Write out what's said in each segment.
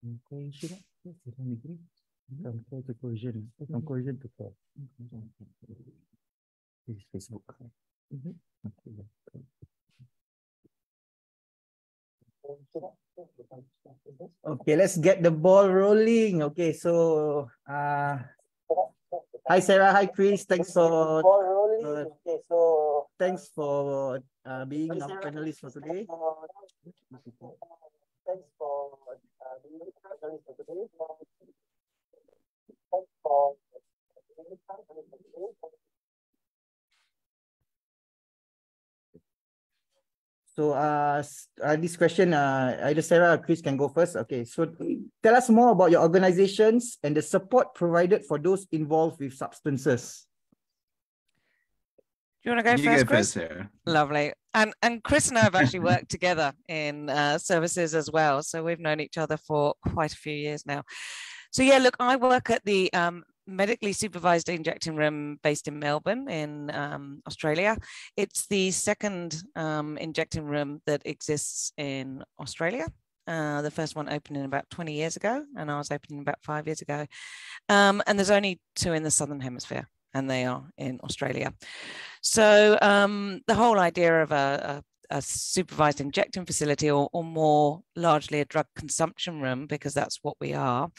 Coercion, from care to coercion, from coercion to care. This is Facebook. Okay, let's get the ball rolling. Okay, so hi Sarah, hi Chris. Thanks for being our panelist for today. So this question, either Sarah or Chris can go first. Okay, so tell us more about your organizations and the support provided for those involved with substances. Do you want to go first, Chris? First, Sarah. Lovely. And Chris and I have actually worked together in services as well. So we've known each other for quite a few years now. So yeah, look, I work at the medically supervised injecting room based in Melbourne in Australia. It's the second injecting room that exists in Australia. The first one opened in about 20 years ago, and I was opening about 5 years ago. And there's only 2 in the Southern Hemisphere, and they are in Australia. So the whole idea of a supervised injecting facility, or more largely a drug consumption room, because that's what we are,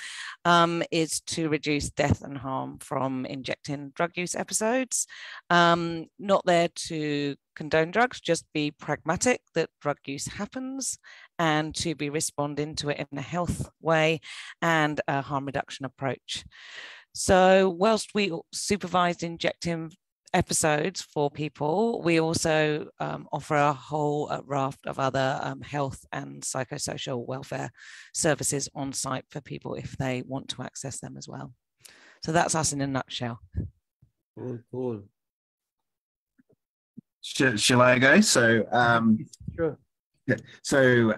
is to reduce death and harm from injecting drug use episodes. Not there to condone drugs, just be pragmatic that drug use happens and to be responding to it in a health way and a harm reduction approach. So whilst we supervised injecting episodes for people, we also offer a whole raft of other health and psychosocial welfare services on site for people if they want to access them as well. So that's us in a nutshell. Cool. Shall I go? So, sure. Yeah. So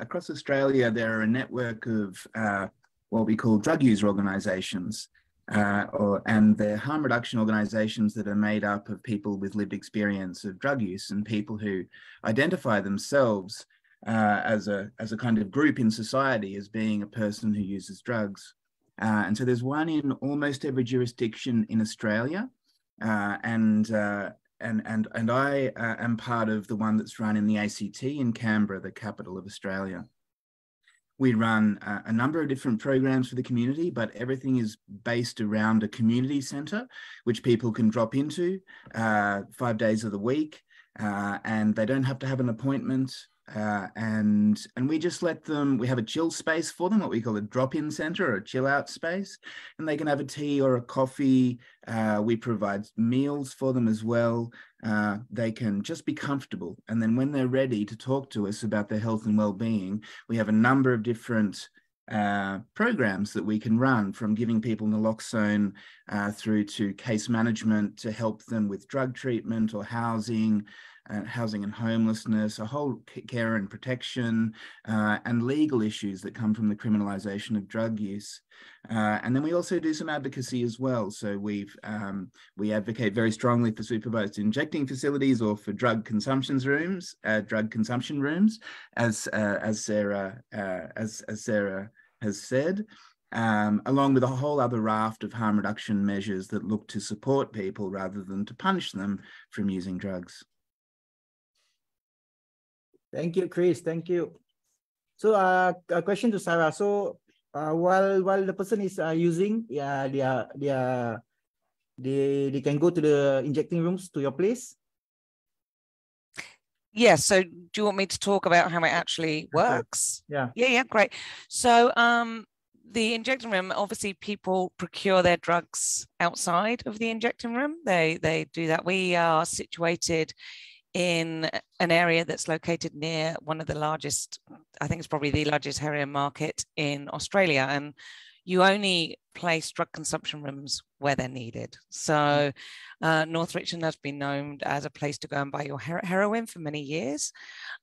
across Australia, there are a network of what we call drug user organisations. And they're harm reduction organisations that are made up of people with lived experience of drug use and people who identify themselves as a kind of group in society as being a person who uses drugs. And so there's one in almost every jurisdiction in Australia, and I am part of the one that's run in the ACT in Canberra, the capital of Australia. We run a number of different programs for the community, but everything is based around a community centre, which people can drop into 5 days of the week, and they don't have to have an appointment. And we just let them, we have a chill space for them, what we call a drop-in centre or a chill-out space, and they can have a tea or a coffee. We provide meals for them as well. They can just be comfortable. And then when they're ready to talk to us about their health and well-being, we have a number of different programs that we can run, from giving people naloxone through to case management to help them with drug treatment or housing and homelessness, a whole care and protection, and legal issues that come from the criminalisation of drug use. And then we also do some advocacy as well. So we advocate very strongly for supervised injecting facilities or for drug consumption rooms, as Sarah has said. Along with a whole other raft of harm reduction measures that look to support people rather than to punish them from using drugs. Thank you, Chris. Thank you. So a question to Sarah. So while the person is using, they can go to the injecting rooms to your place? Yes. So do you want me to talk about how it actually works? Yeah. Yeah, great. So the injecting room, obviously people procure their drugs outside of the injecting room. They do that. We are situated in an area that's located near one of the largest, I think it's probably the largest heroin market in Australia. And you only place drug consumption rooms where they're needed. So North Richmond has been known as a place to go and buy your heroin for many years.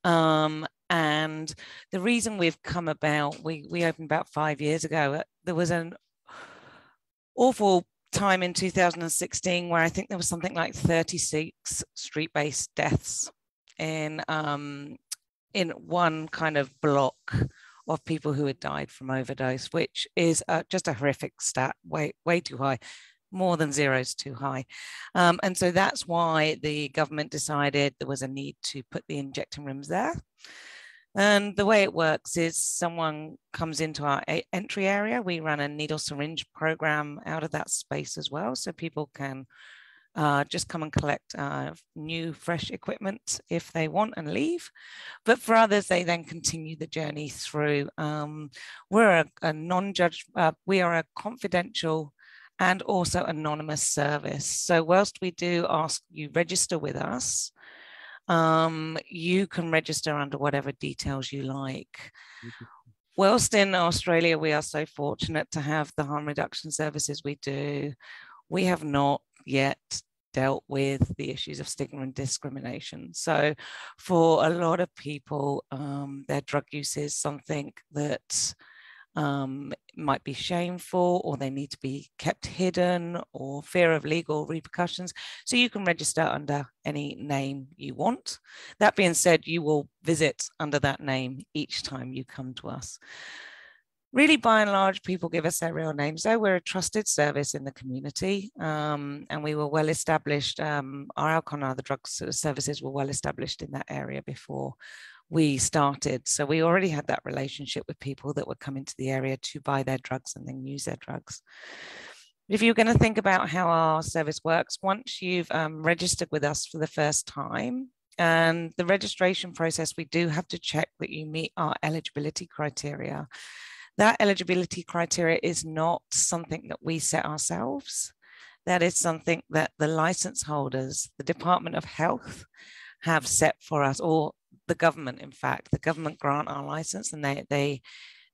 And the reason we've come about, we opened about 5 years ago. There was an awful time in 2016 where I think there was something like 36 street-based deaths in one kind of block of people who had died from overdose, which is just a horrific stat, way too high. More than zero is too high. And so that's why the government decided there was a need to put the injecting rooms there. And the way it works is someone comes into our entry area. We run a needle syringe program out of that space as well. So people can just come and collect new, fresh equipment if they want and leave. But for others, they then continue the journey through. We're a non-judge, we are a confidential and also anonymous service. So whilst we do ask you register with us, you can register under whatever details you like. Whilst in Australia, we are so fortunate to have the harm reduction services we do. We have not yet dealt with the issues of stigma and discrimination. So for a lot of people, their drug use is something that might be shameful, or they need to be kept hidden, or fear of legal repercussions. So you can register under any name you want. That being said, you will visit under that name each time you come to us. Really, by and large, people give us their real names, though. We're a trusted service in the community, and we were well established. Our alcohol and other drug services were well established in that area before we started. So we already had that relationship with people that would come into the area to buy their drugs and then use their drugs. If you're going to think about how our service works, once you've registered with us for the first time, and the registration process, we do have to check that you meet our eligibility criteria. That eligibility criteria is not something that we set ourselves. That is something that the license holders, the Department of Health, have set for us, or the government, in fact. The government grant our license, and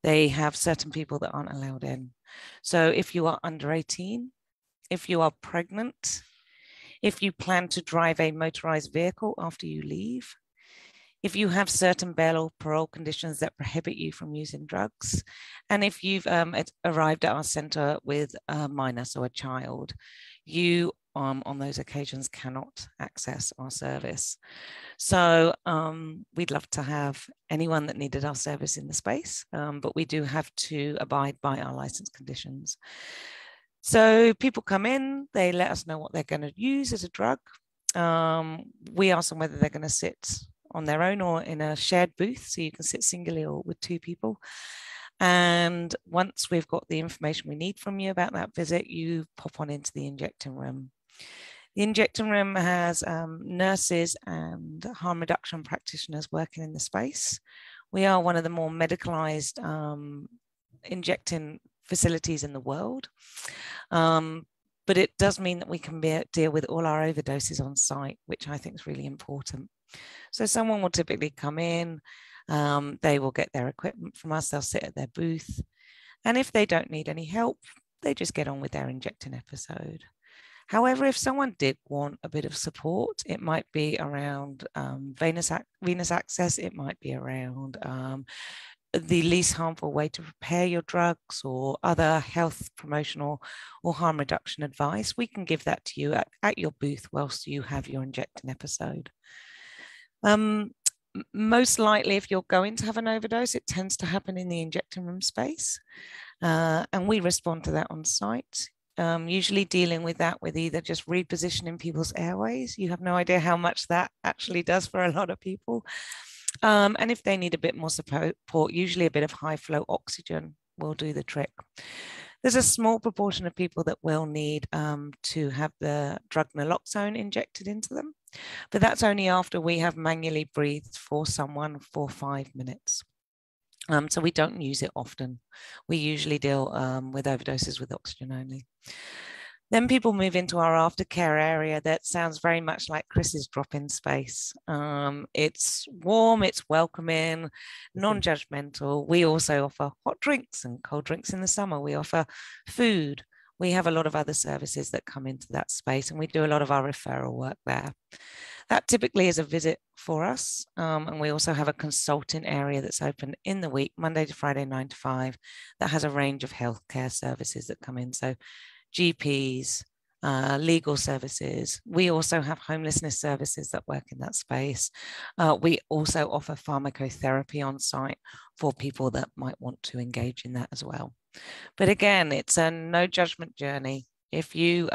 they have certain people that aren't allowed in. So if you are under 18, if you are pregnant, if you plan to drive a motorized vehicle after you leave, if you have certain bail or parole conditions that prohibit you from using drugs, and if you've arrived at our centre with a minor, so a child, you on those occasions cannot access our service. So we'd love to have anyone that needed our service in the space, but we do have to abide by our license conditions. So people come in, they let us know what they're going to use as a drug. We ask them whether they're going to sit on their own or in a shared booth, so you can sit singly or with two people. And once we've got the information we need from you about that visit, you pop on into the injecting room. The injecting room has nurses and harm reduction practitioners working in the space. We are one of the more medicalised injecting facilities in the world. But it does mean that we can deal with all our overdoses on site, which I think is really important. So someone will typically come in, they will get their equipment from us, they'll sit at their booth. And if they don't need any help, they just get on with their injecting episode. However, if someone did want a bit of support, it might be around venous access, it might be around the least harmful way to prepare your drugs, or other health promotional or harm reduction advice. We can give that to you at your booth whilst you have your injecting episode. Most likely, if you're going to have an overdose, it tends to happen in the injecting room space, and we respond to that on site. Usually dealing with that with either just repositioning people's airways. You have no idea how much that actually does for a lot of people. And if they need a bit more support, usually a bit of high flow oxygen will do the trick. There's a small proportion of people that will need to have the drug naloxone injected into them, but that's only after we have manually breathed for someone for 5 minutes. So we don't use it often. We usually deal with overdoses with oxygen only. Then people move into our aftercare area that sounds very much like Chris's drop-in space. It's warm, it's welcoming, non-judgmental. We also offer hot drinks and cold drinks in the summer. We offer food. We have a lot of other services that come into that space, and we do a lot of our referral work there. That typically is a visit for us. And we also have a consulting area that's open in the week, Monday to Friday, 9 to 5, that has a range of healthcare services that come in. So GPs, legal services. We also have homelessness services that work in that space. We also offer pharmacotherapy on site for people that might want to engage in that as well. But again, it's a no judgment journey. If you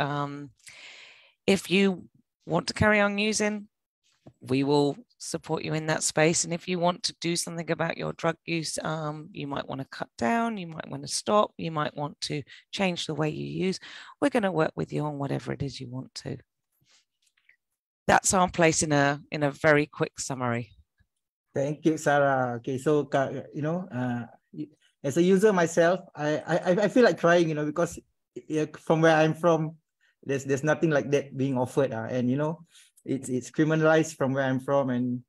want to carry on using, we will support you in that space. And if you want to do something about your drug use, you might want to cut down, you might want to stop, you might want to change the way you use. We're going to work with you on whatever it is you want to. That's our place in a very quick summary. Thank you, Sarah. Okay, so as a user myself, I feel like crying, because from where I'm from, there's nothing like that being offered, and it's criminalized from where I'm from, and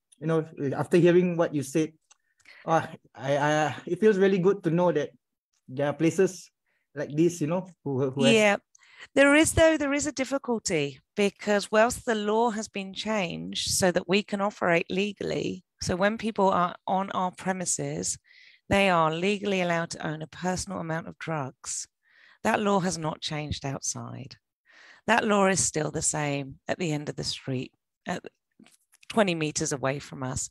after hearing what you said, it feels really good to know that there are places like this, who yeah. There is a difficulty, because whilst the law has been changed so that we can operate legally, so when people are on our premises, they are legally allowed to own a personal amount of drugs. That law has not changed outside. That law is still the same at the end of the street, at 20 meters away from us.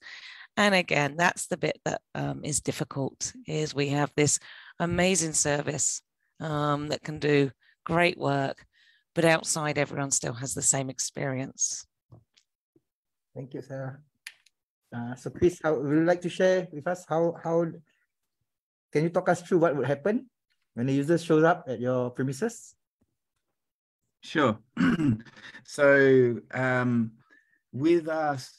And again, that's the bit that is difficult, is we have this amazing service that can do great work, but outside everyone still has the same experience. Thank you, Sarah. So Chris, would you like to share with us how can you talk us through what would happen when the user shows up at your premises? Sure. So with us,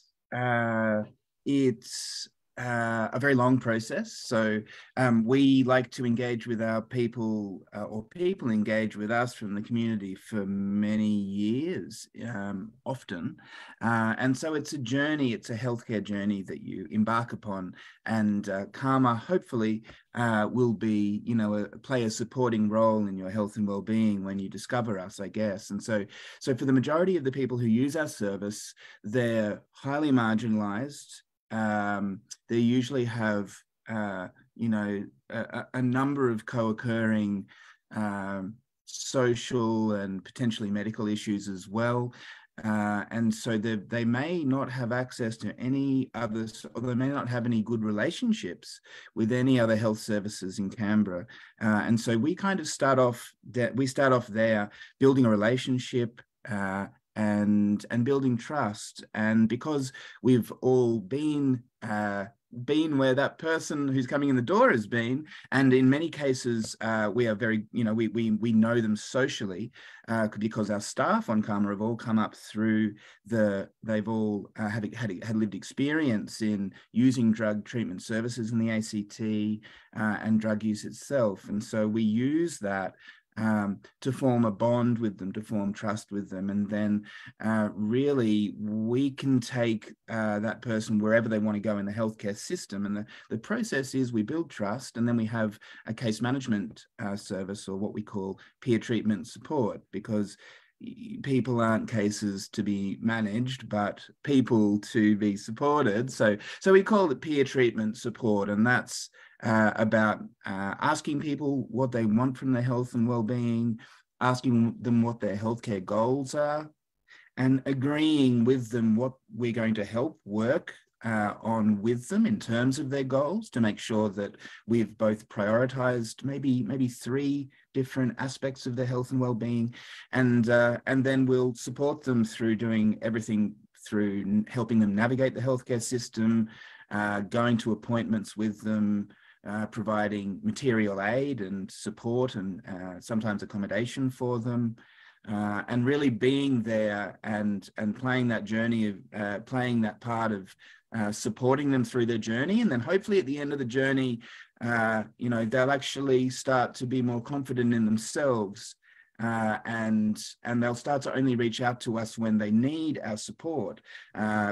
it's a very long process. So we like to engage with our people, or people engage with us from the community for many years, often. And so it's a journey, it's a healthcare journey that you embark upon. And Karma, hopefully, will be, play a supporting role in your health and well-being when you discover us, I guess. And so for the majority of the people who use our service, they're highly marginalized. They usually have, a number of co-occurring social and potentially medical issues as well. And so they may not have access to any others, or they may not have any good relationships with any other health services in Canberra. And so we kind of start off there, building a relationship, and building trust. And because we've all been where that person who's coming in the door has been, and in many cases we are very, we know them socially, because our staff on Karma have all come up through they've all had lived experience in using drug treatment services in the ACT, and drug use itself. And so we use that to form a bond with them, to form trust with them. And then really we can take that person wherever they want to go in the healthcare system. And the process is we build trust, and then we have a case management service, or what we call peer treatment support, because people aren't cases to be managed, but people to be supported. So we call it peer treatment support, and that's about asking people what they want from their health and well-being, asking them what their healthcare goals are, and agreeing with them what we're going to help work on with them in terms of their goals, to make sure that we've both prioritized maybe 3 different aspects of their health and well-being, and then we'll support them through doing everything, through helping them navigate the healthcare system, going to appointments with them, providing material aid and support, and sometimes accommodation for them, and really being there and playing that journey of playing that part of supporting them through their journey. And then hopefully at the end of the journey, they'll actually start to be more confident in themselves, and they'll start to only reach out to us when they need our support,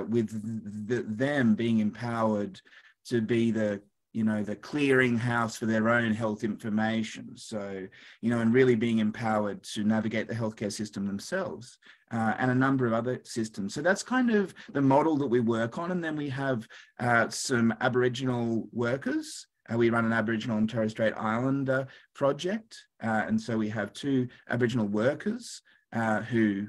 with them being empowered to be the clearinghouse for their own health information. So, and really being empowered to navigate the healthcare system themselves, and a number of other systems. So that's kind of the model that we work on. And then we have some Aboriginal workers. We run an Aboriginal and Torres Strait Islander project. And so we have 2 Aboriginal workers who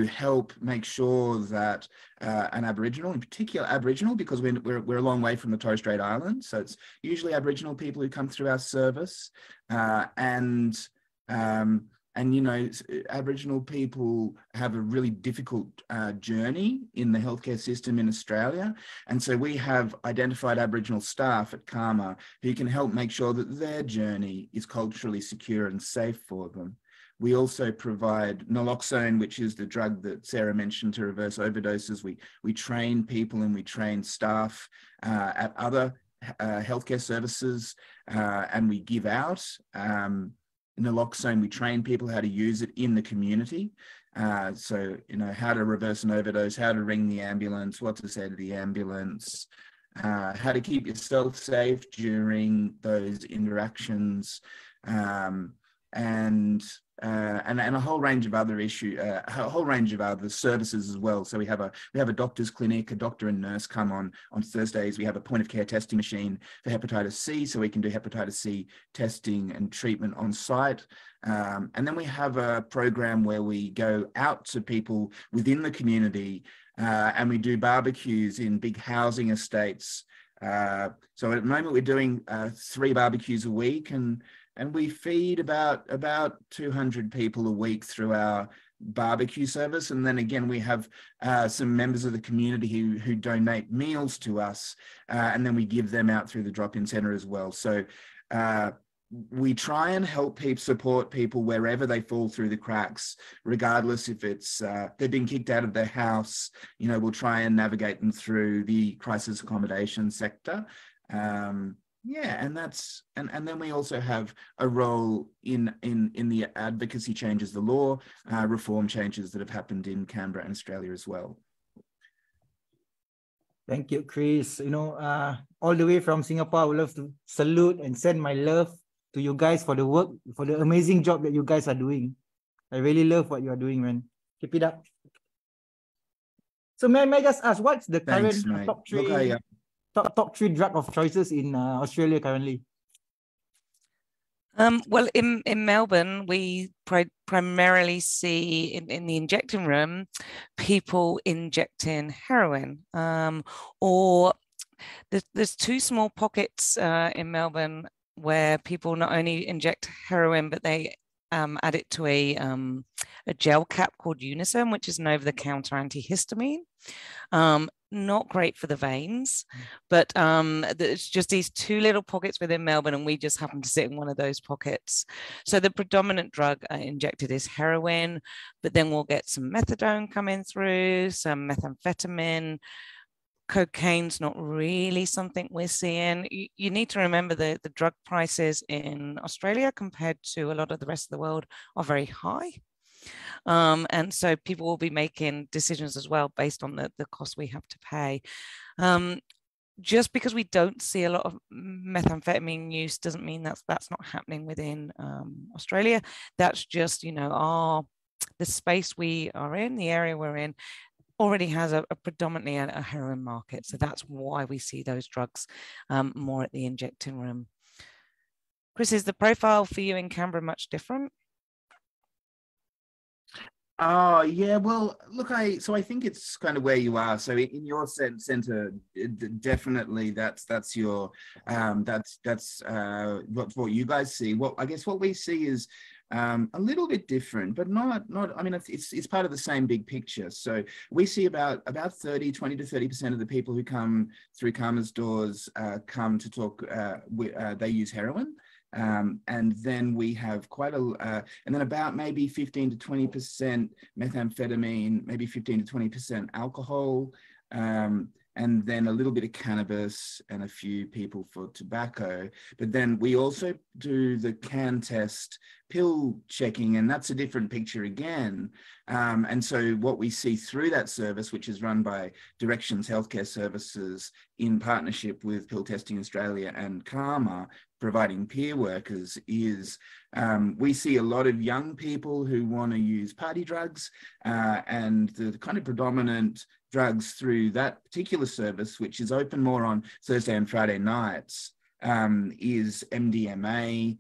help make sure that an Aboriginal, in particular Aboriginal, because we're a long way from the Torres Strait Islands, so it's usually Aboriginal people who come through our service, and you know, Aboriginal people have a really difficult journey in the healthcare system in Australia. And so we have identified Aboriginal staff at CARMA who can help make sure that their journey is culturally secure and safe for them. We also provide naloxone, which is the drug that Sarah mentioned to reverse overdoses. We train people and we train staff at other healthcare services, and we give out naloxone. We train people how to use it in the community. So, you know, how to reverse an overdose, how to ring the ambulance, what to say to the ambulance, how to keep yourself safe during those interactions, and a whole range of other a whole range of other services as well. So we have a doctor's clinic, a doctor and nurse come on Thursdays. We have a point of care testing machine for hepatitis C, so we can do hepatitis C testing and treatment on site. And then we have a program where we go out to people within the community, and we do barbecues in big housing estates. So at the moment we're doing 3 barbecues a week, and we feed about 200 people a week through our barbecue service. And then again, we have some members of the community who donate meals to us, and then we give them out through the drop-in centre as well. So we try and help support people wherever they fall through the cracks, regardless if it's they've been kicked out of their house. You know, we'll try and navigate them through the crisis accommodation sector. Yeah, and that's and then we also have a role in the advocacy changes, the law reform changes that have happened in Canberra and Australia as well. Thank you, Chris. You know, all the way from Singapore, I would love to salute and send my love to you guys for the work, for the amazing job that you guys are doing. I really love what you are doing, man. Keep it up. So may I just ask, what's the current top 3? Top 3 drug of choices in Australia currently? Well, in Melbourne, we primarily see in the injecting room people injecting heroin, or there's 2 small pockets in Melbourne where people not only inject heroin, but they add it to a gel cap called Unison, which is an over-the-counter antihistamine. Not great for the veins, but it's just these 2 little pockets within Melbourne, and we just happen to sit in one of those pockets. So the predominant drug injected is heroin, but then we'll get some methadone coming through, some methamphetamine. Cocaine's not really something we're seeing. You need to remember the drug prices in Australia compared to a lot of the rest of the world are very high. And so people will be making decisions as well based on the cost we have to pay. Just because we don't see a lot of methamphetamine use doesn't mean that's not happening within Australia. That's just, you know, the space we are in, the area we're in, already has a predominantly a heroin market. So that's why we see those drugs more at the injecting room. Chris, is the profile for you in Canberra much different? Oh, yeah, well, look, I think it's kind of where you are. So in your center, definitely that's your that's what you guys see. What I guess what we see is a little bit different, but not I mean, it's part of the same big picture. So we see about 20 to 30% of the people who come through CARMA's doors come to talk, they use heroin. And then we have and then about maybe 15 to 20% methamphetamine, maybe 15 to 20% alcohol, and then a little bit of cannabis and a few people for tobacco. But then we also do the can test pill checking, and that's a different picture again. And so what we see through that service, which is run by Directions Healthcare Services in partnership with Pill Testing Australia and CARMA, providing peer workers, is we see a lot of young people who want to use party drugs, and the kind of predominant drugs through that particular service, which is open more on Thursday and Friday nights, is MDMA.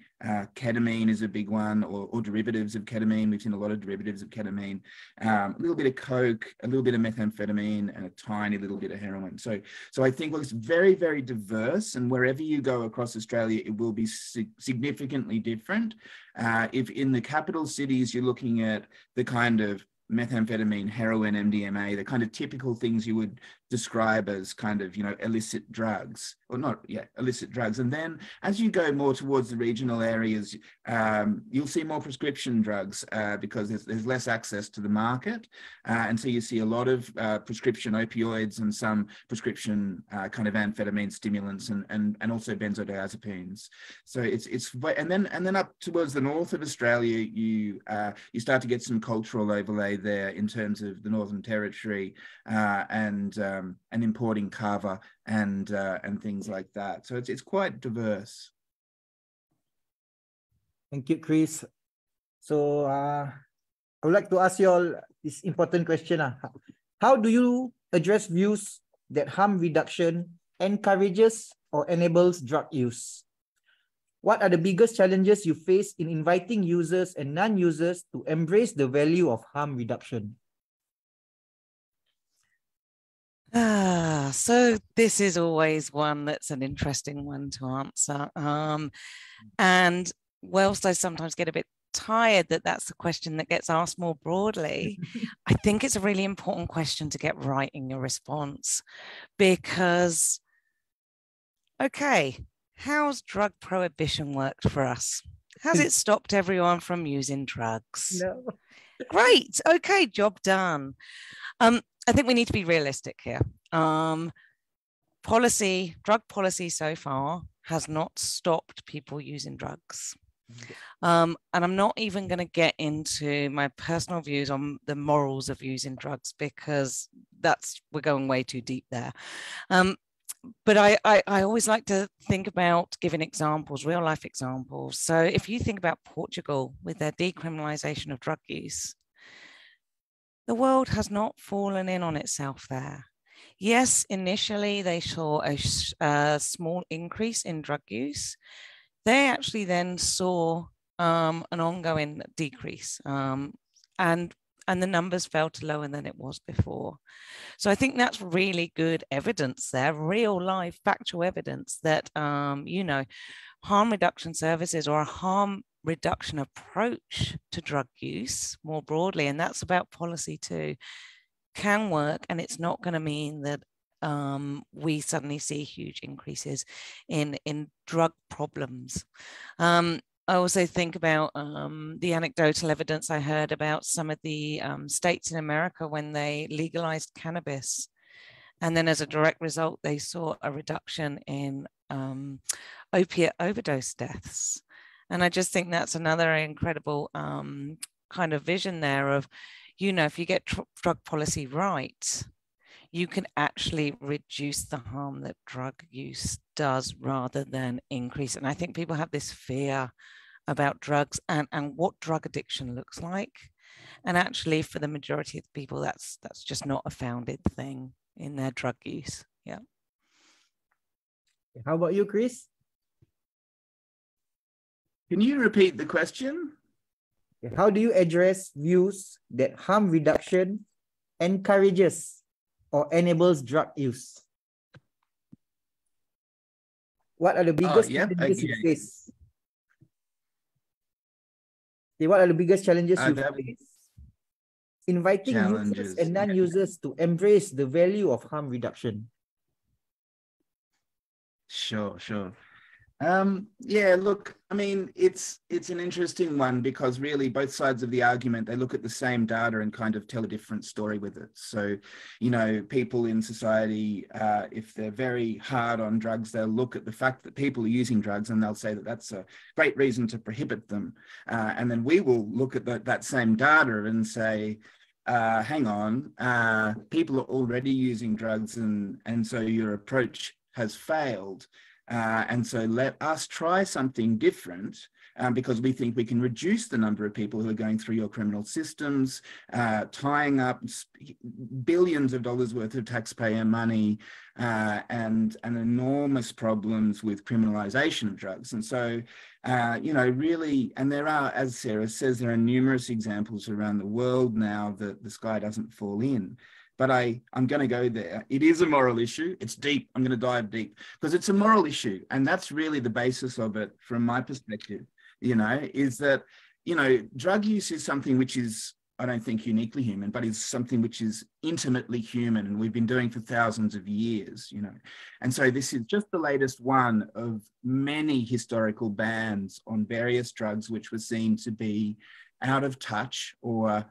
Ketamine is a big one, or derivatives of ketamine. We've seen a lot of derivatives of ketamine. A little bit of coke, a little bit of methamphetamine, and a tiny little bit of heroin. So I think, well, it's very, very diverse, and wherever you go across Australia, it will be significantly different. If in the capital cities you're looking at the kind of methamphetamine, heroin, MDMA, the kind of typical things you would describe as kind of, illicit drugs, or not, illicit drugs. And then as you go more towards the regional areas, you'll see more prescription drugs because there's less access to the market. And so you see a lot of prescription opioids and some prescription kind of amphetamine stimulants and also benzodiazepines. So and then up towards the north of Australia, you start to get some cultural overlay there in terms of the Northern Territory and importing kava and things like that. So it's quite diverse. Thank you, Chris. So I would like to ask you all this important question. How do you address views that harm reduction encourages or enables drug use? What are the biggest challenges you face in inviting users and non-users to embrace the value of harm reduction? So this is always one that's an interesting one to answer. And whilst I sometimes get a bit tired that that's the question that gets asked more broadly, I think it's a really important question to get right in your response. Because, okay, how's drug prohibition worked for us? Has it stopped everyone from using drugs? No. Great. Okay, job done. I think we need to be realistic here. Drug policy so far has not stopped people using drugs. And I'm not even going to get into my personal views on the morals of using drugs because we're going way too deep there. But I always like to think about giving examples, real life examples. So if you think about Portugal with their decriminalisation of drug use, the world has not fallen in on itself there. Yes, initially they saw a small increase in drug use. They actually then saw an ongoing decrease, and the numbers fell to lower than it was before. So I think that's really good evidence there, real life factual evidence that harm reduction services or a harm reduction approach to drug use more broadly, and that's about policy too, can work. And it's not going to mean that we suddenly see huge increases in drug problems. I also think about the anecdotal evidence I heard about some of the states in America when they legalized cannabis. And then as a direct result, they saw a reduction in opiate overdose deaths. And I just think that's another incredible kind of vision there of, if you get drug policy right, you can actually reduce the harm that drug use does rather than increase. And I think people have this fear about drugs and what drug addiction looks like. And actually, for the majority of the people, that's just not a founded thing in their drug use. Yeah. How about you, Chris? Can you repeat the question? How do you address views that harm reduction encourages or enables drug use? What are the biggest challenges you face? What are the biggest challenges you face? Inviting users and non-users to embrace the value of harm reduction. Sure. Look, I mean, it's an interesting one because really both sides of the argument, they look at the same data and kind of tell a different story with it. So, people in society, if they're very hard on drugs, they'll look at the fact that people are using drugs and they'll say that that's a great reason to prohibit them. And then we will look at that same data and say, hang on, people are already using drugs and so your approach has failed. And so let us try something different because we think we can reduce the number of people who are going through your criminal systems, tying up billions of dollars worth of taxpayer money, and enormous problems with criminalisation of drugs. And so, you know, really, and there are, as Sarah says, there are numerous examples around the world now that the sky doesn't fall in. But I'm going to go there. It is a moral issue. It's deep. I'm going to dive deep because it's a moral issue. And that's really the basis of it from my perspective, you know, is that, you know, drug use is something which is, I don't think uniquely human, but is something which is intimately human and we've been doing for thousands of years, you know. And so this is just the latest one of many historical bans on various drugs which were seen to be out of touch or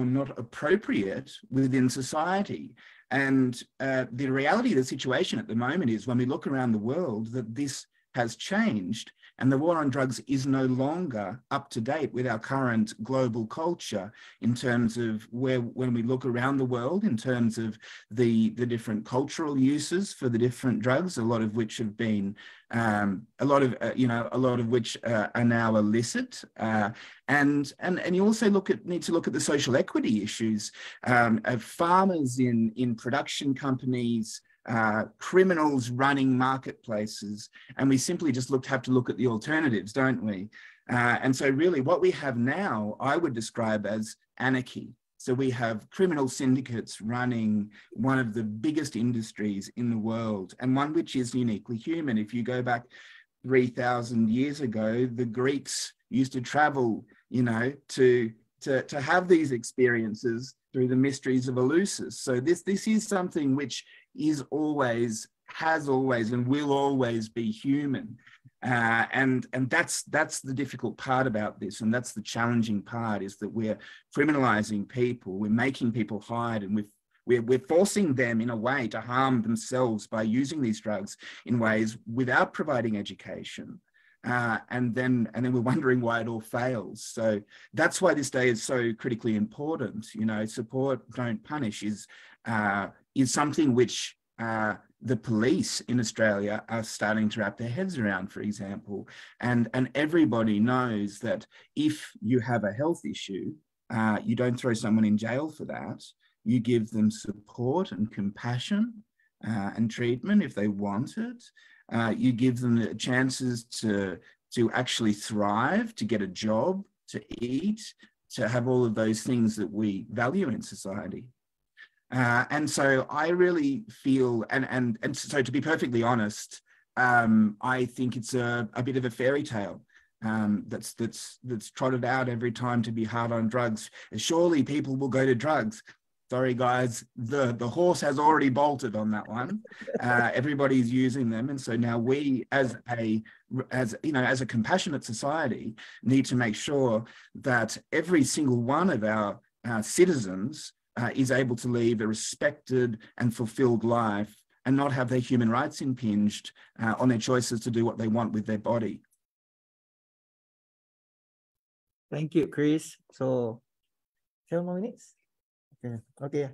not appropriate within society. And the reality of the situation at the moment is when we look around the world that this has changed and the war on drugs is no longer up to date with our current global culture in terms of when we look around the world in terms of the different cultural uses for the different drugs, a lot of which have been a lot of which are now illicit, and you also need to look at the social equity issues of farmers in production companies, criminals running marketplaces, and we simply just have to look at the alternatives, don't we? And so really what we have now, I would describe as anarchy. So we have criminal syndicates running one of the biggest industries in the world, and one which is uniquely human. If you go back 3,000 years ago, the Greeks used to travel, you know, to have these experiences through the mysteries of Eleusis. So this is something which is always, has always, and will always be human. And that's the difficult part about this, and that's the challenging part, is that we're criminalizing people, we're making people hide, and we're forcing them in a way to harm themselves by using these drugs in ways without providing education. And then we're wondering why it all fails. So that's why this day is so critically important. You know, support, don't punish is something which the police in Australia are starting to wrap their heads around, for example. And everybody knows that if you have a health issue, you don't throw someone in jail for that. You give them support and compassion and treatment if they want it. You give them the chances to actually thrive, to get a job, to eat, to have all of those things that we value in society. And so I really feel, and so to be perfectly honest, I think it's a bit of a fairy tale that's trotted out every time to be hard on drugs. Surely people will go to drugs. Sorry, guys, the horse has already bolted on that one. Everybody's using them, and so now we, as a compassionate society, need to make sure that every single one of our citizens is able to lead a respected and fulfilled life and not have their human rights impinged on their choices to do what they want with their body. Thank you, Chris. So, 7 more minutes. Okay.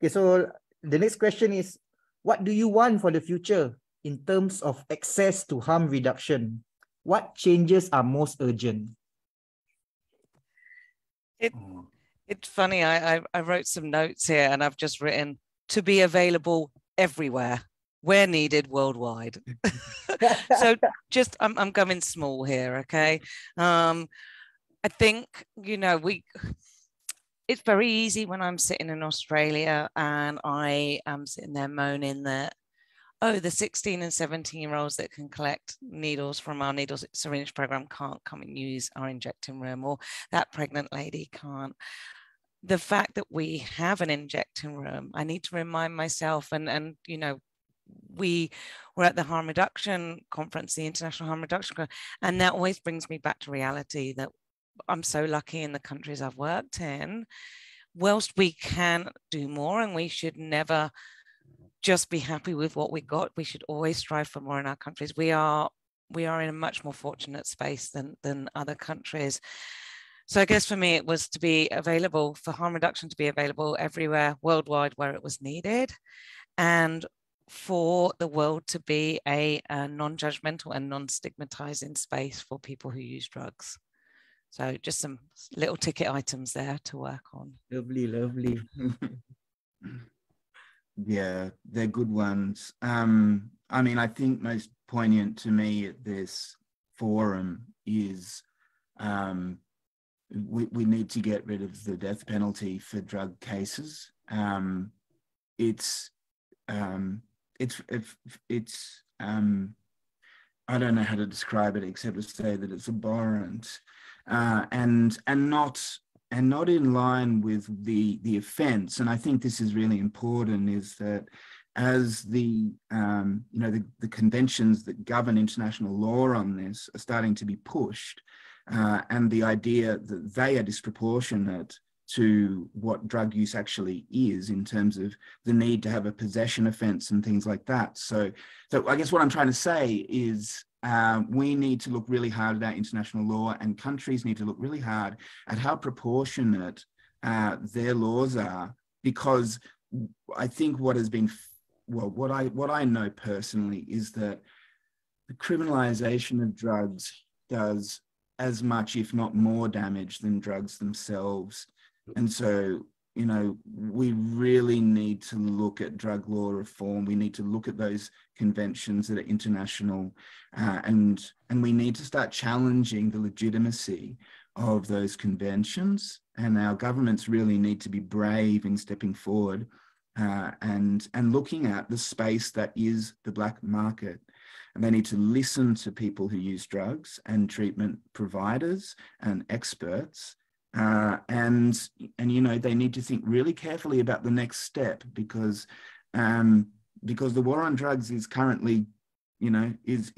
So the next question is, what do you want for the future in terms of access to harm reduction? What changes are most urgent? It's funny, I wrote some notes here and I've just written, to be available everywhere, where needed worldwide. So just, I'm going small here, okay? I think, you know, it's very easy when I'm sitting in Australia and I am sitting there moaning that, oh, the 16 and 17-year-olds that can collect needles from our needle syringe program can't come and use our injecting room, or that pregnant lady can't. The fact that we have an injecting room, I need to remind myself, and you know, we were at the harm reduction conference, the International Harm Reduction Conference, and that always brings me back to reality that I'm so lucky in the countries I've worked in. Whilst we can do more, and we should never just be happy with what we got, we should always strive for more in our countries. We are in a much more fortunate space than other countries. So I guess for me, it was to be available, for harm reduction to be available everywhere worldwide where it was needed. And for the world to be a non-judgmental and non-stigmatizing space for people who use drugs. So just some little ticket items there to work on. Lovely, lovely. Yeah, they're good ones. I mean, I think most poignant to me at this forum is we need to get rid of the death penalty for drug cases. It's I don't know how to describe it except to say that it's abhorrent, and not in line with the offence. And I think this is really important, is that as the conventions that govern international law on this are starting to be pushed, and the idea that they are disproportionate to what drug use actually is in terms of the need to have a possession offence and things like that. So I guess what I'm trying to say is we need to look really hard at our international law, and countries need to look really hard at how proportionate their laws are, because I think what has been, well, what I know personally is that the criminalisation of drugs does as much, if not more, damage than drugs themselves. And so, you know, we really need to look at drug law reform. We need to look at those conventions that are international, and we need to start challenging the legitimacy of those conventions. And our governments really need to be brave in stepping forward and looking at the space that is the black market. And they need to listen to people who use drugs and treatment providers and experts. And you know, they need to think really carefully about the next step, because the war on drugs is currently, you know, is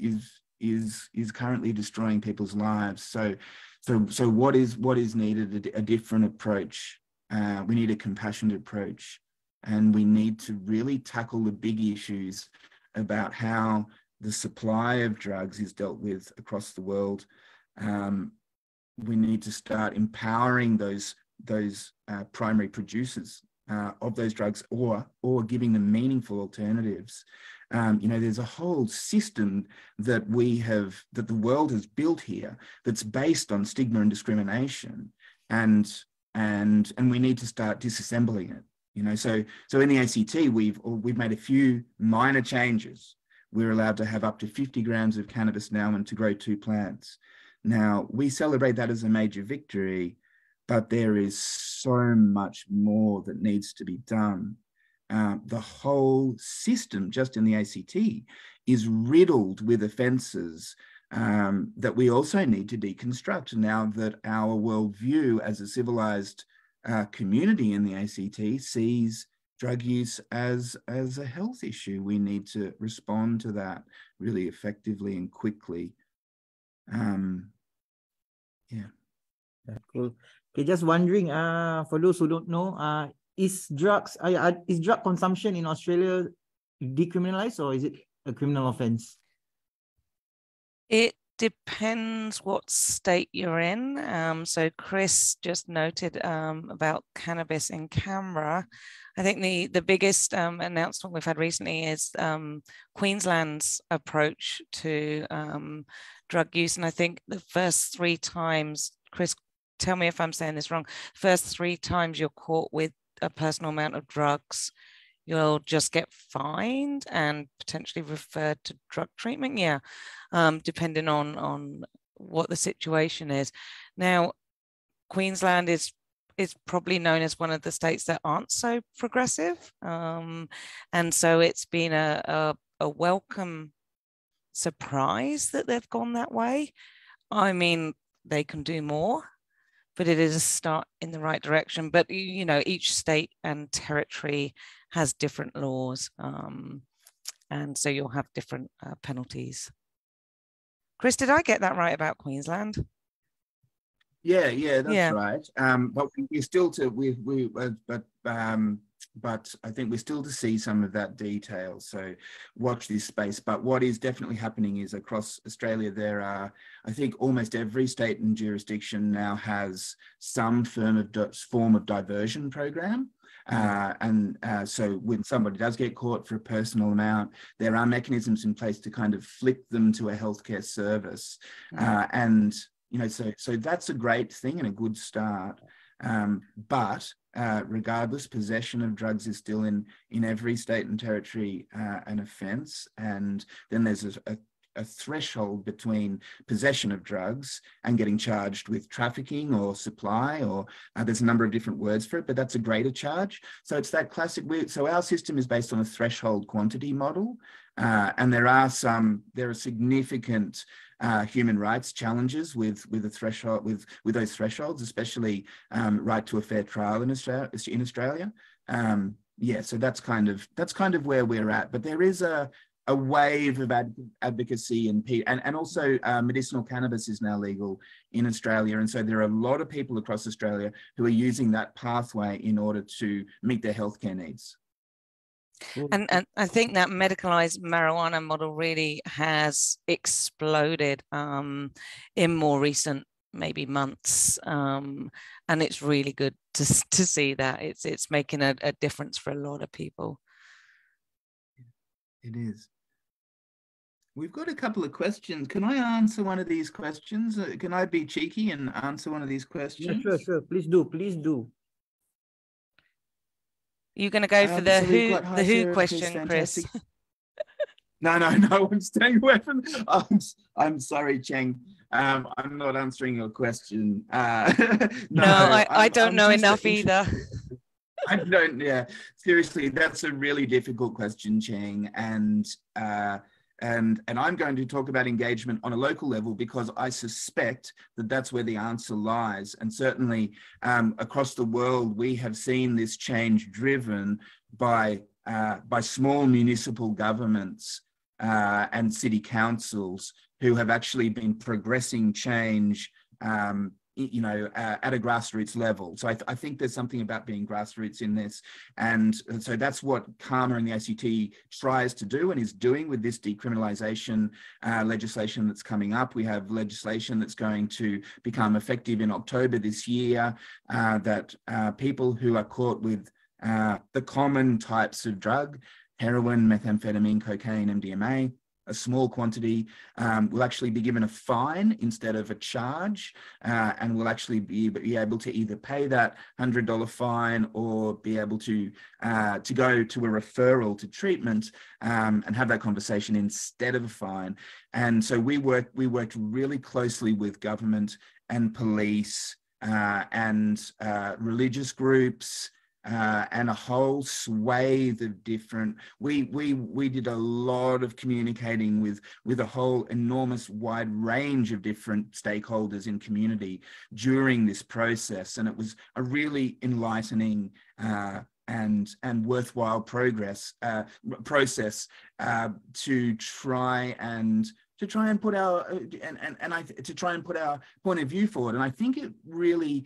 currently destroying people's lives. So what is needed? A different approach. We need a compassionate approach, and we need to really tackle the big issues about how the supply of drugs is dealt with across the world. We need to start empowering those primary producers of those drugs, or giving them meaningful alternatives. You know, there's a whole system that the world has built here that's based on stigma and discrimination, and we need to start disassembling it. You know, so in the ACT we've made a few minor changes. We're allowed to have up to 50 grams of cannabis now and to grow 2 plants. Now, we celebrate that as a major victory, but there is so much more that needs to be done. The whole system, just in the ACT, is riddled with offences that we also need to deconstruct. Now that our worldview as a civilised community in the ACT sees drug use as a health issue, we need to respond to that really effectively and quickly. Yeah, cool. Okay, just wondering, for those who don't know, is drug consumption in Australia decriminalised, or is it a criminal offence? It depends what state you're in. So Chris just noted about cannabis in Canberra. I think the biggest announcement we've had recently is Queensland's approach to drug use. And I think the first 3 times, Chris, tell me if I'm saying this wrong, first 3 times you're caught with a personal amount of drugs, you'll just get fined and potentially referred to drug treatment. Yeah, depending on what the situation is. Now, Queensland is probably known as one of the states that aren't so progressive. And so it's been a welcome surprise that they've gone that way. I mean, they can do more, but it is a start in the right direction. But, you know, each state and territory has different laws. And so you'll have different penalties. Chris, did I get that right about Queensland? Yeah, that's right. But we still to but I think we're still to see some of that detail. So watch this space. But what is definitely happening is across Australia, there are, I think almost every state and jurisdiction now has some form of diversion program. So when somebody does get caught for a personal amount, there are mechanisms in place to kind of flip them to a healthcare service. And, you know, so that's a great thing and a good start. But regardless, possession of drugs is still in every state and territory an offence. And then there's a threshold between possession of drugs and getting charged with trafficking or supply, or there's a number of different words for it, but that's a greater charge. So it's that classic. So our system is based on a threshold quantity model, and there are significant human rights challenges with the threshold, with those thresholds, especially right to a fair trial in Australia. Yeah, so that's kind of where we're at. But there is a wave of advocacy and also medicinal cannabis is now legal in Australia, and so there are a lot of people across Australia who are using that pathway in order to meet their healthcare needs. And I think that medicalized marijuana model really has exploded in more recent maybe months, and it's really good to see that it's making a difference for a lot of people. It is. We've got a couple of questions. Can I answer one of these questions? Can I be cheeky and answer one of these questions? Yeah, sure. Please do. You're going to go for the who question, Chris? No, I'm staying away from. I'm sorry, Cheng. I'm not answering your question. I don't know enough either. I don't. Yeah, seriously, that's a really difficult question, Cheng, and I'm going to talk about engagement on a local level because I suspect that that's where the answer lies. And certainly across the world, we have seen this change driven by small municipal governments and city councils who have actually been progressing change at a grassroots level. So I think there's something about being grassroots in this. And so that's what CARMA and the ACT tries to do and is doing with this decriminalisation legislation that's coming up. We have legislation that's going to become effective in October this year that people who are caught with the common types of drug, heroin, methamphetamine, cocaine, MDMA, a small quantity, will actually be given a fine instead of a charge, and will actually be able to either pay that $100 fine or be able to go to a referral to treatment and have that conversation instead of a fine. And so we worked really closely with government and police and religious groups, and a whole swathe of different. We did a lot of communicating with a whole enormous wide range of different stakeholders in community during this process, and it was a really enlightening and worthwhile process to try and put our point of view forward. And I think it really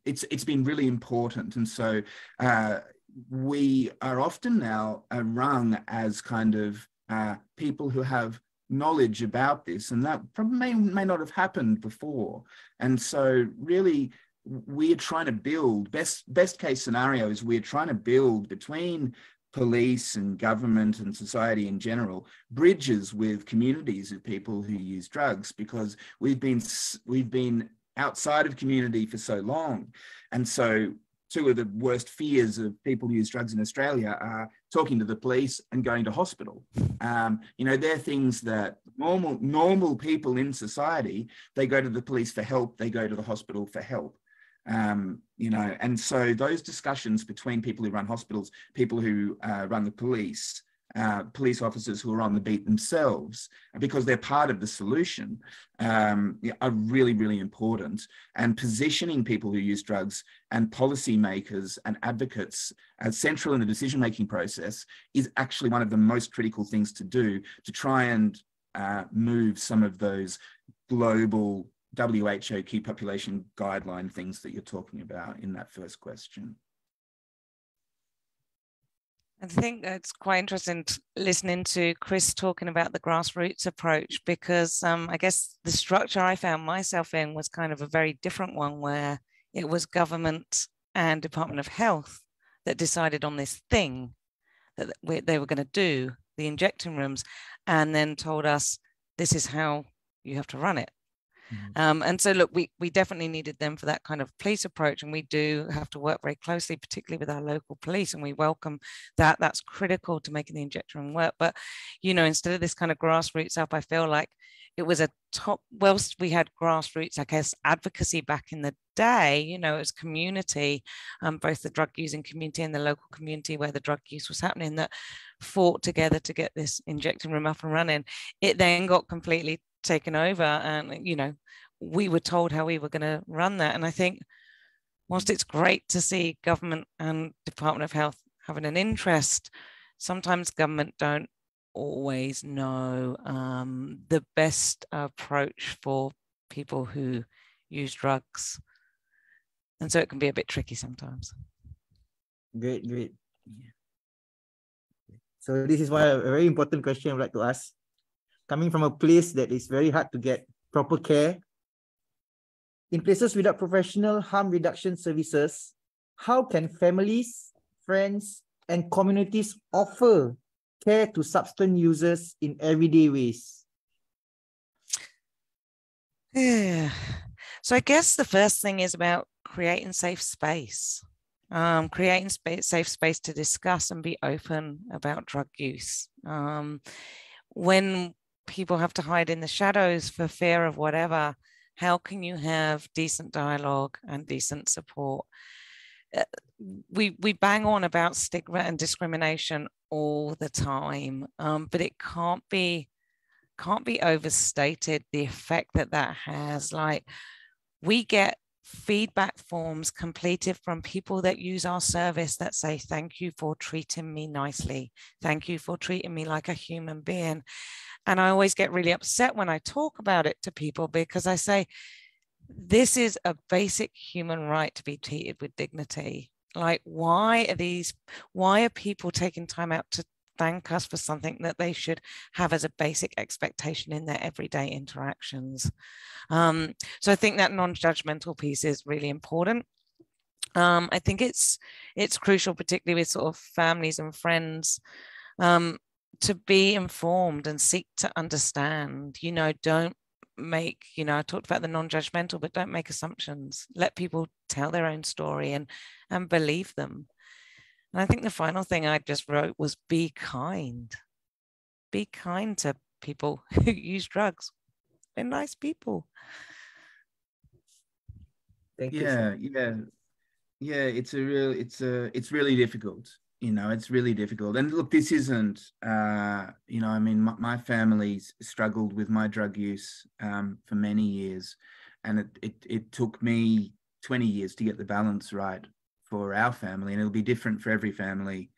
it's been really important. And so we are often now rung as kind of people who have knowledge about this, and that probably may not have happened before. And so really we are trying to build best case scenario is we're trying to build between police and government and society in general bridges with communities of people who use drugs, because we've been outside of community for so long. And so two of the worst fears of people who use drugs in Australia are talking to the police and going to hospital. They're things that normal people in society, they go to the police for help, they go to the hospital for help. And so those discussions between people who run hospitals, people who run the police officers who are on the beat themselves, because they're part of the solution, are really, really important. And positioning people who use drugs and policymakers and advocates as central in the decision-making process is actually one of the most critical things to do to try and move some of those global WHO key population guideline things that you're talking about in that first question. I think it's quite interesting listening to Chris talking about the grassroots approach, because I guess the structure I found myself in was kind of a very different one, where it was government and Department of Health that decided on this thing that they were going to do, the injecting rooms, and then told us this is how you have to run it. And so, look, we definitely needed them for that kind of police approach, and we do have to work very closely, particularly with our local police, and we welcome that. That's critical to making the injector room work. But, you know, instead of this kind of grassroots up, I feel like it was a top, whilst we had grassroots, I guess, advocacy back in the day, you know, it was community, both the drug using community and the local community where the drug use was happening, that fought together to get this injecting room up and running. It then got completely taken over, and, you know, we were told how we were going to run that. And I think whilst it's great to see government and Department of Health having an interest, sometimes government don't always know the best approach for people who use drugs, and so it can be a bit tricky sometimes. Great. So this is why a very important question I'd like to ask. Coming from a place that is very hard to get proper care, in places without professional harm reduction services, how can families, friends, and communities offer care to substance users in everyday ways? Yeah. So I guess the first thing is about creating safe space. Creating safe space to discuss and be open about drug use. When people have to hide in the shadows for fear of whatever, how can you have decent dialogue and decent support? We bang on about stigma and discrimination all the time, but it can't be overstated, the effect that has. Like, we get feedback forms completed from people that use our service that say, thank you for treating me nicely. Thank you for treating me like a human being. And I always get really upset when I talk about it to people, because I say, this is a basic human right to be treated with dignity. Like, why are people taking time out to thank us for something that they should have as a basic expectation in their everyday interactions? So I think that non-judgmental piece is really important. I think it's crucial, particularly with sort of families and friends, to be informed and seek to understand. You know, don't make, you know, I talked about the non-judgmental, but don't make assumptions. Let people tell their own story and believe them. And I think the final thing I just wrote was be kind. Be kind to people who use drugs. They're nice people. Thank you. Yeah. It's really difficult. You know, it's really difficult. And look, this isn't, you know, I mean, my family's struggled with my drug use for many years. And it took me 20 years to get the balance right for our family. And it'll be different for every family.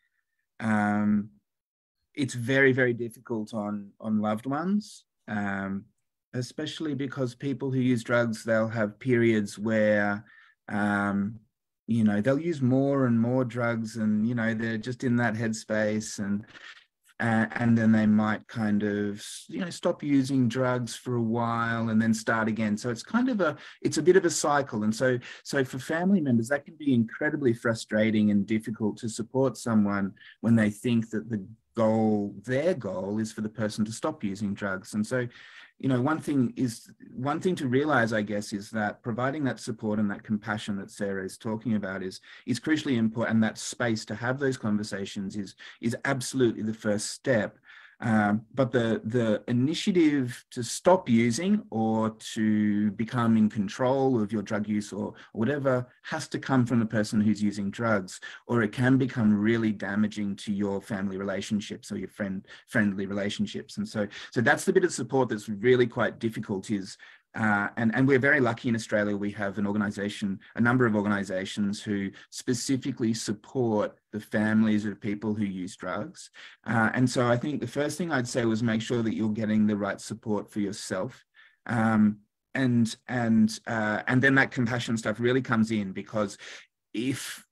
It's very, very difficult on loved ones, especially because people who use drugs, they'll have periods where, you know, they'll use more and more drugs, and, you know, they're just in that headspace, and then they might kind of, you know, stop using drugs for a while and then start again. So it's kind of it's a bit of a cycle. And so for family members, that can be incredibly frustrating and difficult to support someone when they think that their goal is for the person to stop using drugs. And so, you know, one thing to realize, I guess, is that providing that support and that compassion that Sarah is talking about is crucially important, and that space to have those conversations is absolutely the first step. But the initiative to stop using or to become in control of your drug use or whatever has to come from the person who's using drugs, or it can become really damaging to your family relationships or your friendly relationships. And so that's the bit of support that's really quite difficult. And we're very lucky in Australia. We have a number of organizations who specifically support the families of people who use drugs. And so I think the first thing I'd say was make sure that you're getting the right support for yourself. And then that compassion stuff really comes in, because if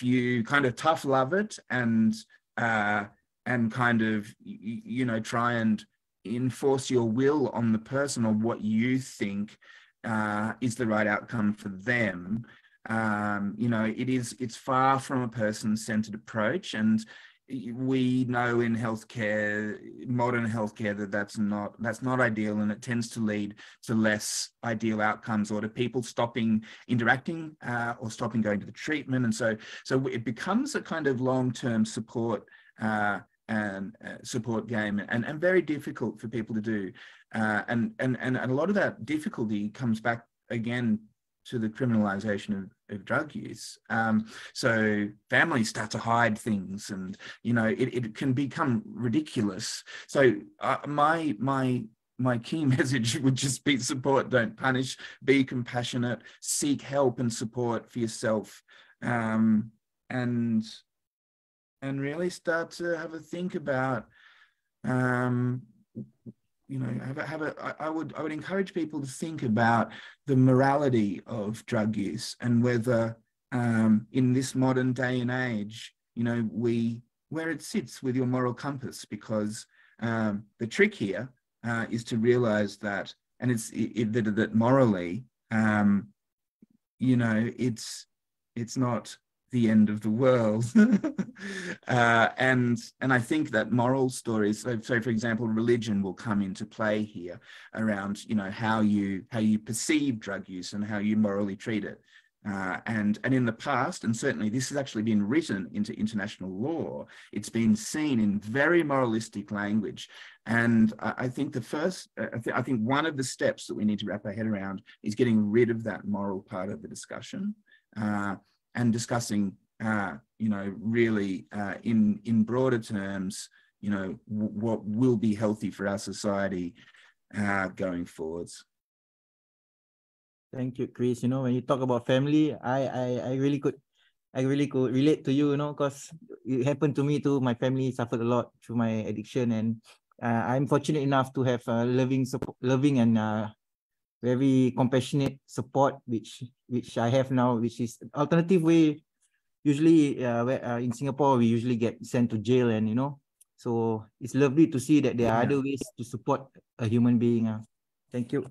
you kind of tough love it and and kind of, you know, try and enforce your will on the person or what you think is the right outcome for them. You know, it's far from a person-centered approach, and we know in healthcare, modern healthcare, that's not ideal, and it tends to lead to less ideal outcomes, or to people stopping interacting or stopping going to the treatment. And so it becomes a kind of long-term support and support game, and very difficult for people to do. And a lot of that difficulty comes back again to the criminalization of drug use. So families start to hide things, and, you know, it can become ridiculous. So my key message would just be support, don't punish, be compassionate, seek help and support for yourself, and really start to have a think about, you know, I would encourage people to think about the morality of drug use, and whether in this modern day and age, you know, where it sits with your moral compass, because the trick here is to realize that, and that morally, you know, it's not the end of the world. And I think that moral stories, so for example, religion will come into play here around, you know, how you perceive drug use and how you morally treat it. And in the past, and certainly this has actually been written into international law, it's been seen in very moralistic language. And I think I think one of the steps that we need to wrap our head around is getting rid of that moral part of the discussion, and discussing, you know, really in broader terms, you know, what will be healthy for our society going forwards. Thank you, Chris. You know, when you talk about family, I really could relate to you, you know, because it happened to me too. My family suffered a lot through my addiction, and I'm fortunate enough to have loving and very compassionate support, which I have now, which is alternative way. Usually, in Singapore, we usually get sent to jail, and, you know, so it's lovely to see that there are other ways to support a human being. Thank you.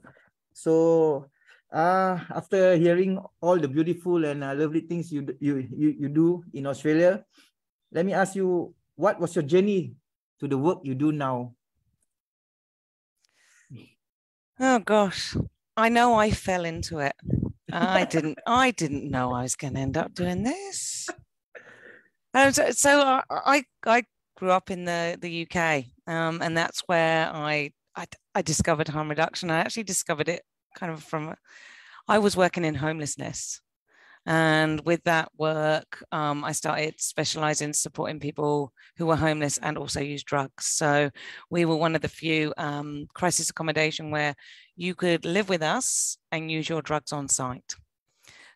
So, after hearing all the beautiful and lovely things you do in Australia, let me ask you, what was your journey to the work you do now? Oh gosh, I know I fell into it. I didn't know I was going to end up doing this. So I grew up in the UK, and that's where I discovered harm reduction. I actually discovered it kind of I was working in homelessness, and with that work, I started specializing in supporting people who were homeless and also use drugs. So we were one of the few crisis accommodation where you could live with us and use your drugs on site.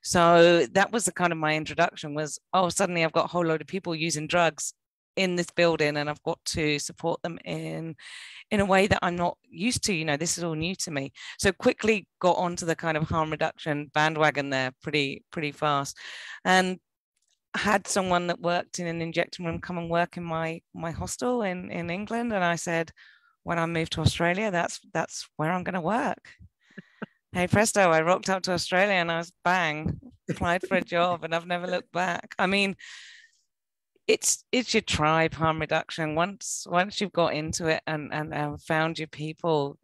So that was the kind of my introduction was, oh, suddenly I've got a whole load of people using drugs in this building, and I've got to support them in a way that I'm not used to. You know, this is all new to me. So quickly got onto the kind of harm reduction bandwagon there pretty fast, and had someone that worked in an injecting room come and work in my hostel in England. And I said, when I moved to Australia, that's where I'm going to work. Hey presto, I rocked up to Australia and I was applied for a job, and I've never looked back. I mean, it's your tribe, harm reduction. Once you've got into it and found your people,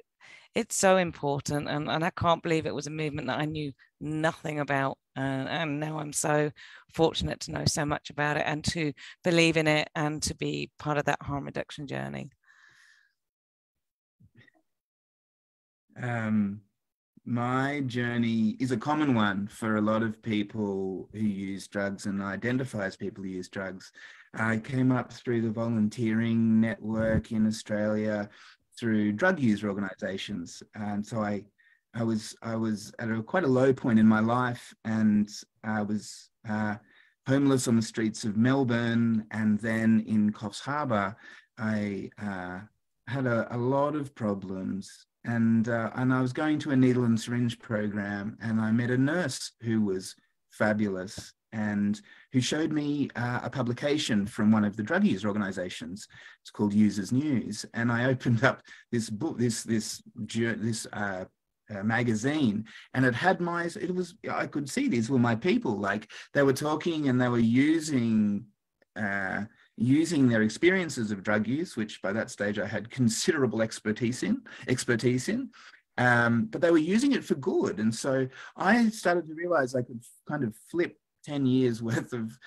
it's so important. And I can't believe it was a movement that I knew nothing about. And now I'm so fortunate to know so much about it and to believe in it and to be part of that harm reduction journey. My journey is a common one for a lot of people who use drugs and identifies people who use drugs. I came up through the volunteering network in Australia through drug user organisations, and so I was at quite a low point in my life, and I was homeless on the streets of Melbourne, and then in Coffs Harbour, I had a lot of problems. And I was going to a needle and syringe program, and I met a nurse who was fabulous. and who showed me a publication from one of the drug user organizations. It's called Users News. And I opened up this book, this magazine, and it had I could see these were my people. Like, they were talking and they were using their experiences of drug use, which by that stage I had considerable expertise in, but they were using it for good. And so I started to realize I could kind of flip 10 years worth of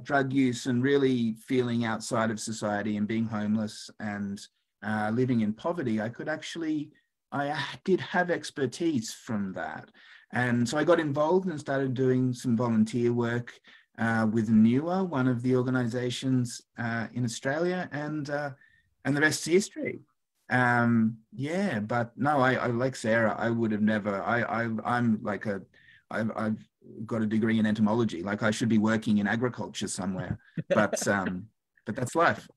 drug use and really feeling outside of society and being homeless and living in poverty. I did have expertise from that. And so I got involved and started doing some volunteer work with Newer, one of the organizations in Australia, and the rest is history. Yeah, but no, I like Sarah, I would have never, I'm like I've got a degree in entomology, like I should be working in agriculture somewhere, but that's life.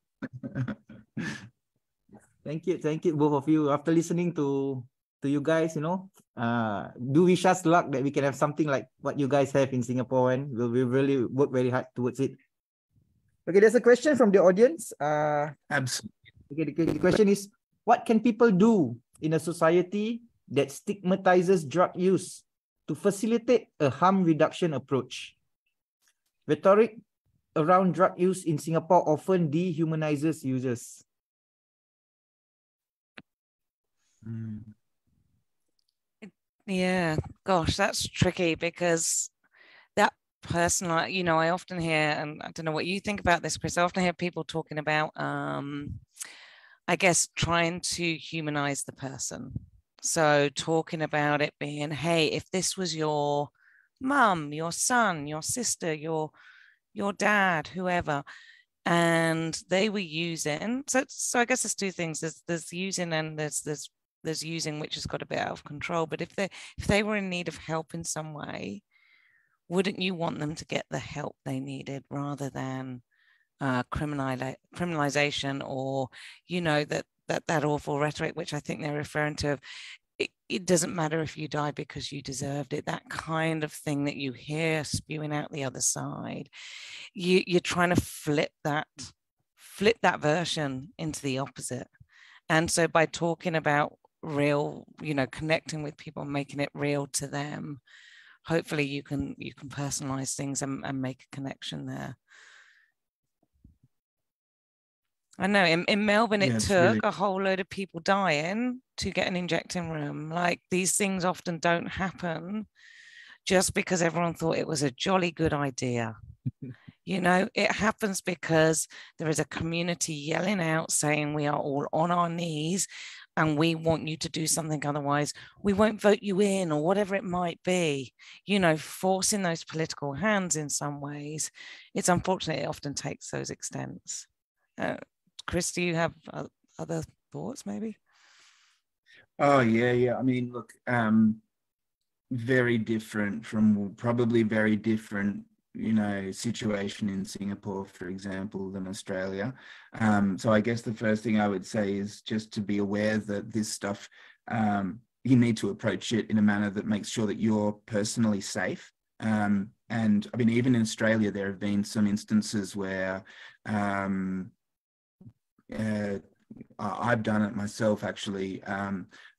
Thank you, both of you. After listening to you guys, do wish us luck that we can have something like what you guys have in Singapore, and we'll really work very hard towards it. Okay, there's a question from the audience. Absolutely. Okay, the question is, what can people do in a society that stigmatizes drug use to facilitate a harm reduction approach? Rhetoric around drug use in Singapore often dehumanizes users. Yeah, gosh, that's tricky, because that person, I often hear, and I don't know what you think about this, Chris, I often hear people talking about, I guess, trying to humanize the person. So talking about it being, hey, if this was your mum, your son, your sister, your dad, whoever, and they were using, so I guess there's two things. There's using, and there's using, which has got a bit out of control. But if they were in need of help in some way, wouldn't you want them to get the help they needed, rather than criminalization, or that awful rhetoric, which I think they're referring to, it doesn't matter if you die because you deserved it, that kind of thing that you hear spewing out the other side. You're trying to flip that version into the opposite. And so by talking about real, connecting with people, making it real to them, hopefully you can personalize things and make a connection there. I know in Melbourne, it took a whole load of people dying to get an injecting room. Like, these things often don't happen just because everyone thought it was a jolly good idea. It happens because there is a community yelling out saying we are all on our knees and we want you to do something, otherwise we won't vote you in, or whatever it might be, forcing those political hands in some ways. It's unfortunate it often takes those extents. Chris, do you have other thoughts maybe? Oh, yeah. I mean, look, very different situation in Singapore, for example, than Australia. So I guess the first thing I would say is just to be aware that this stuff, you need to approach it in a manner that makes sure that you're personally safe. And I mean, even in Australia, there have been some instances where I've done it myself, actually.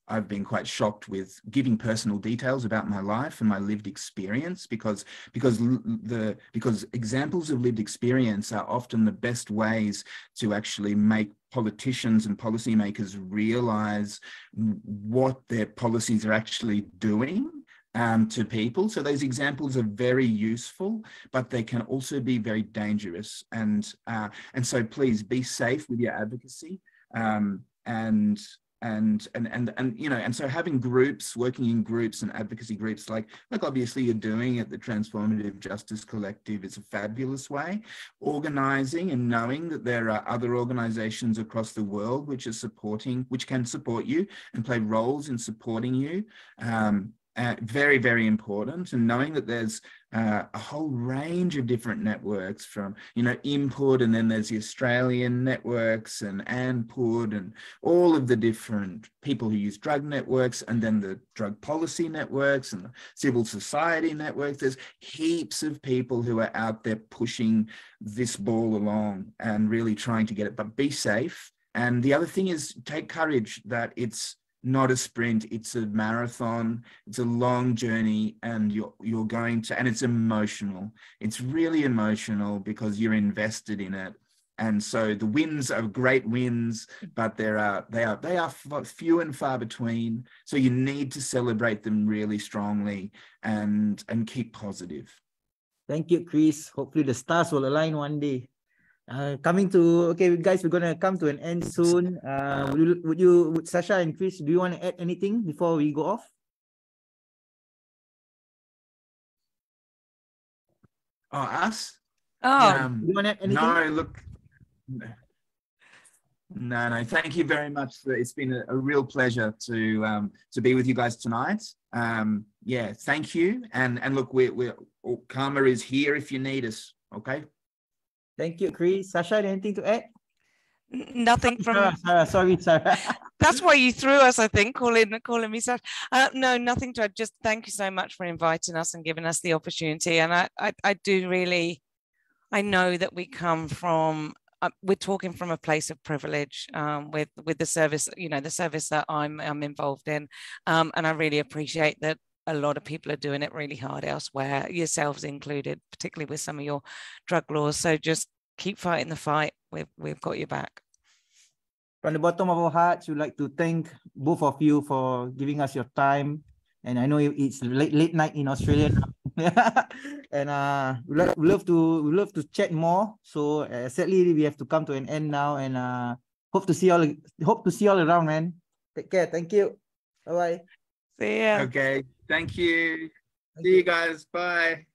I've been quite shocked with giving personal details about my life and my lived experience, because examples of lived experience are often the best ways to actually make politicians and policymakers realize what their policies are actually doing to people. So those examples are very useful, but they can also be very dangerous. And so please be safe with your advocacy. And so having groups, working in groups and advocacy groups, like obviously you're doing at the Transformative Justice Collective, is a fabulous way. Organizing and knowing that there are other organizations across the world which can support you and play roles in supporting you, very, very important. And knowing that there's a whole range of different networks from, you know, Input, and then there's the Australian networks and ANPUD and all of the different people who use drug networks, and then the drug policy networks and the civil society networks. There's heaps of people who are out there pushing this ball along and really trying to get it, but be safe. And the other thing is, take courage that it's not a sprint, it's a marathon, it's a long journey, and you're going to, and it's emotional. It's really emotional because you're invested in it. And so the wins are great wins, but they are few and far between. So you need to celebrate them really strongly and keep positive. Thank you, Chris. Hopefully the stars will align one day. Okay, guys, we're gonna come to an end soon. Would Sasha and Chris, do you want to add anything before we go off? Oh, us? Oh, Do you want to add anything? No, look. No. Thank you very much. It's been a real pleasure to be with you guys tonight. Yeah, thank you. And look, we're Karma is here if you need us. Okay. Thank you, Chris. Sasha, anything to add? nothing from. Sorry, Sarah. That's why you threw us, I think, calling me Sarah. No, nothing to add. Just thank you so much for inviting us and giving us the opportunity. And I do really, I know that we come from. We're talking from a place of privilege with the service, you know, the service that I'm involved in, and I really appreciate that a lot of people are doing it really hard elsewhere, yourselves included, particularly with some of your drug laws. So just keep fighting the fight. We've got your back. From the bottom of our hearts, we'd like to thank both of you for giving us your time. And I know it's late night in Australia now. And we love to chat more. So sadly we have to come to an end now. And hope to see y'all around, man. Take care. Thank you. Bye bye. See ya. Okay. Thank you. See you guys. Bye.